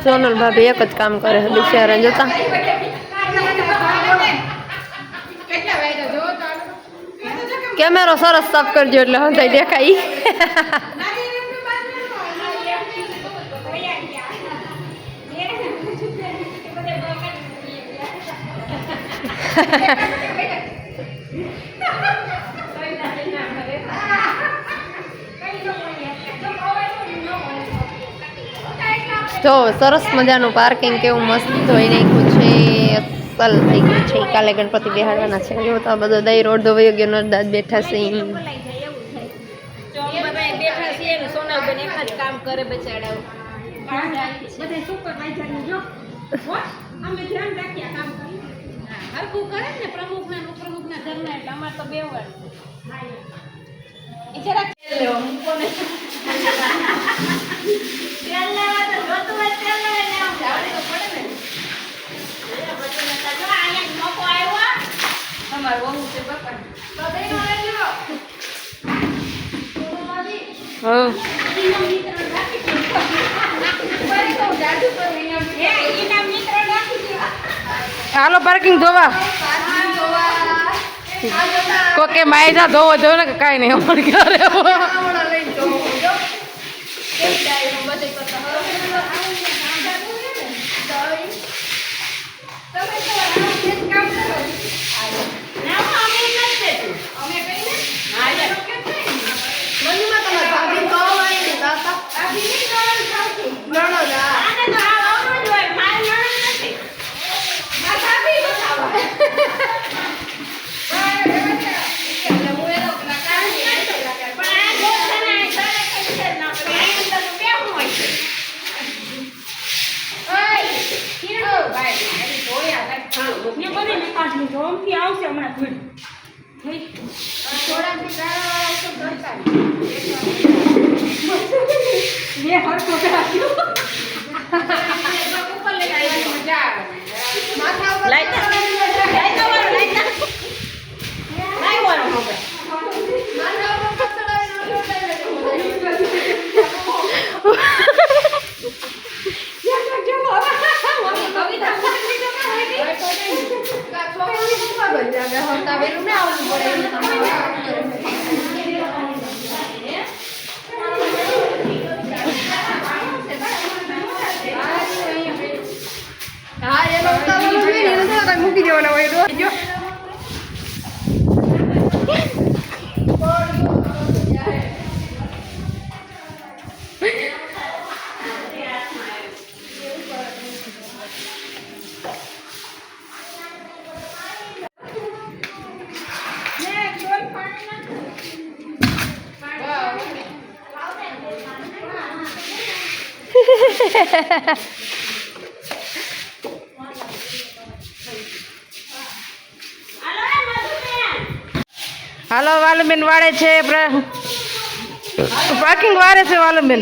સોનલ ભાભી એક જ કામ કરે છે બિચારા જોતા કેમેરો સરસ સાફ કરજો એટલે હંધાઈ દેખાય જો સરસ મજાનું પાર્કિંગ કેવું મસ્ત ધોઈ નાખ્યું છે અસલ થઈ ગયું છે કાલે ગણપતિ બેહાડવાના છે જો તો બધો દઈ રોડ ધોવાઈ ગયો નરદાદ બેઠા છે સોનલબેન એક જ કામ કરે બચાડાઓ બધે સુપરવાઇઝર નું જો અમે ધ્યાન રાખીએ કામ કરી હરકું કરે ને પ્રમુખના ઘરના એટલે અમાર તો બેવડ એ જરા લેવો મૂકોને તેલ લેવા તો જોતું હોય તેલ લઈને આવ જાવડે તો પડે ને પછી નતા જો અહીંયા મોકો આવ્યો તમાર વહુ છે બાપા તો દેનો લેજો હા હાલો પાર્કિંગ ધોવા કોકે માયજા ધોવો જો ને કાઈ નહીં અમારે ઘરે મૂકી દેવાના હોય જો હાલો વાલમબેન વાળે છે પાર્કિંગ વાળે છે વાલમબેન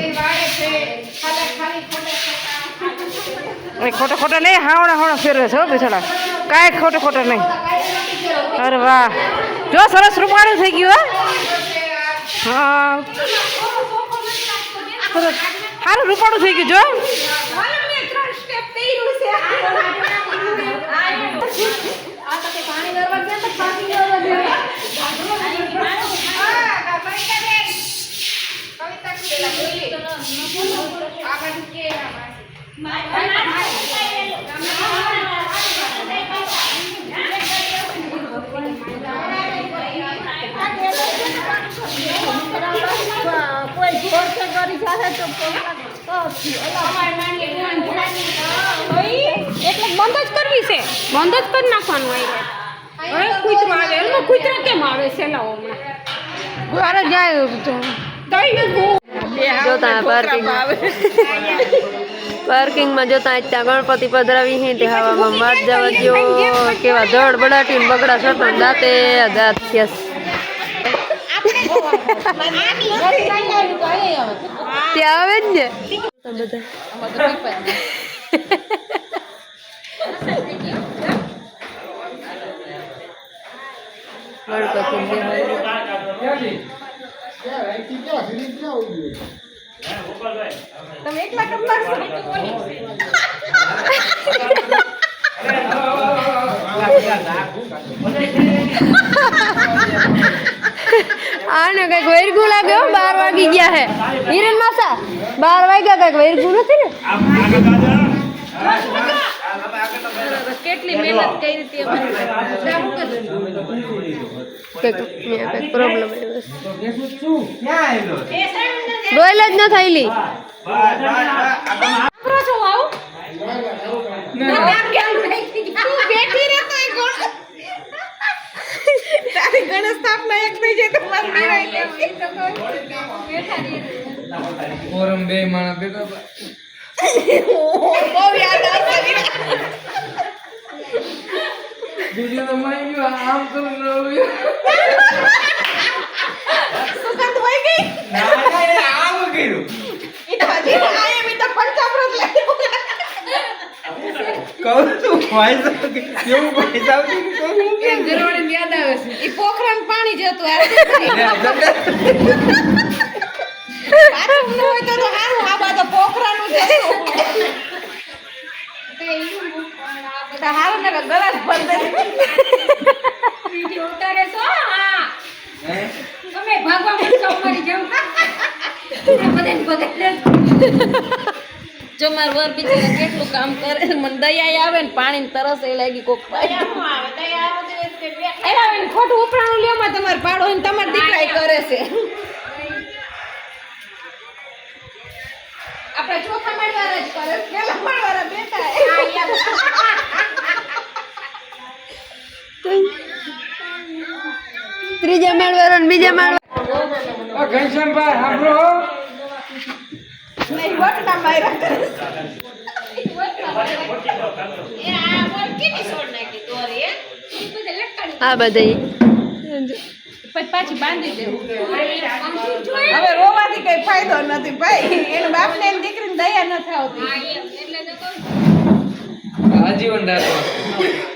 ખોટો ખોટો નહીં હાવણા હાવણા ફેરવે છે બેસાડા કાંઈ ખોટો ખોટો નહીં અરે વાહ જો સરસ રૂપાળું થઈ ગયું હા સારું રૂપાળું થઈ ગયું જો એટલે બંધ જ કરવી છે બંધ જ કરી નાખવાનું હવે કૂતરો આવે એમાં કૂતરો કેમ આવે છે લાવો હમણાં જાય જોતા પાર્કિંગમાં જોતા ત્યાં ગણપતિ પધરાવી હે તે હવામાં માત જવા જો કેવા ધડ બડાટી બગડા સટો દાંતે દાંત થયા ત્યાં આવે જ ને તમે એકલા કમાર છો આને કઈક વેરગું લાગે હો 12 વાગી ગયા હે હિરેન માસા 12 વાગ્યા કઈક વેરગું નથી ને કેટલી મહેનત કરી હતી કઈક પ્રોબ્લેમ ડોયલ જ ન થયેલી ગણેશ સ્થાપના એક થઈ જાય તો ફોરમ બે માણસ બેઠા હતા. બહુ યાદ આવશે બીજું તો માઈ ગયું આમ તો નવ્યું. સુગંધ હોય ગઈ આમ કર્યું ઈ તો હજી આયે મી તો પંચામૃત લઈ કહું છું ભાઈ સાહેબ કેવું ભાઈ સાહેબ એક જરવાડી યાદ આવે છે ઈ પોખરાનું પાણી જતું આ પાછું ન હોય તો હારું આ બાજુ પોખરાનું જતું તો હારું ને ગલાસ ભર દે વિડિયો ઉતારે છો હા તમે ભાગવા મળશો અમારી જેમ બધાને બગડે જો માર વર બિચારા કેટલું કામ કરે મને દયા આવે ને પાણી તરસ એ લાગી કોક આવે ખોટું ઉપરાણું લ્યો તમારે પાડો ને તમારા દીકરા કરે છે આપણે ચોથા માળવાળા જ કરે પેલા માળવાળા બેઠા ત્રીજા માળ વાળો ને બીજા માળ ઘનશ્યામભાઈ સાંભળો નહીં વટના માર્યા કરે આ બધા પછી પાછી બાંધી દેવું હવે રોવાથી કઈ ફાયદો નથી ભાઈ એના બાપને એની દીકરીને દયા નથી આવતી આજીવન રાખવા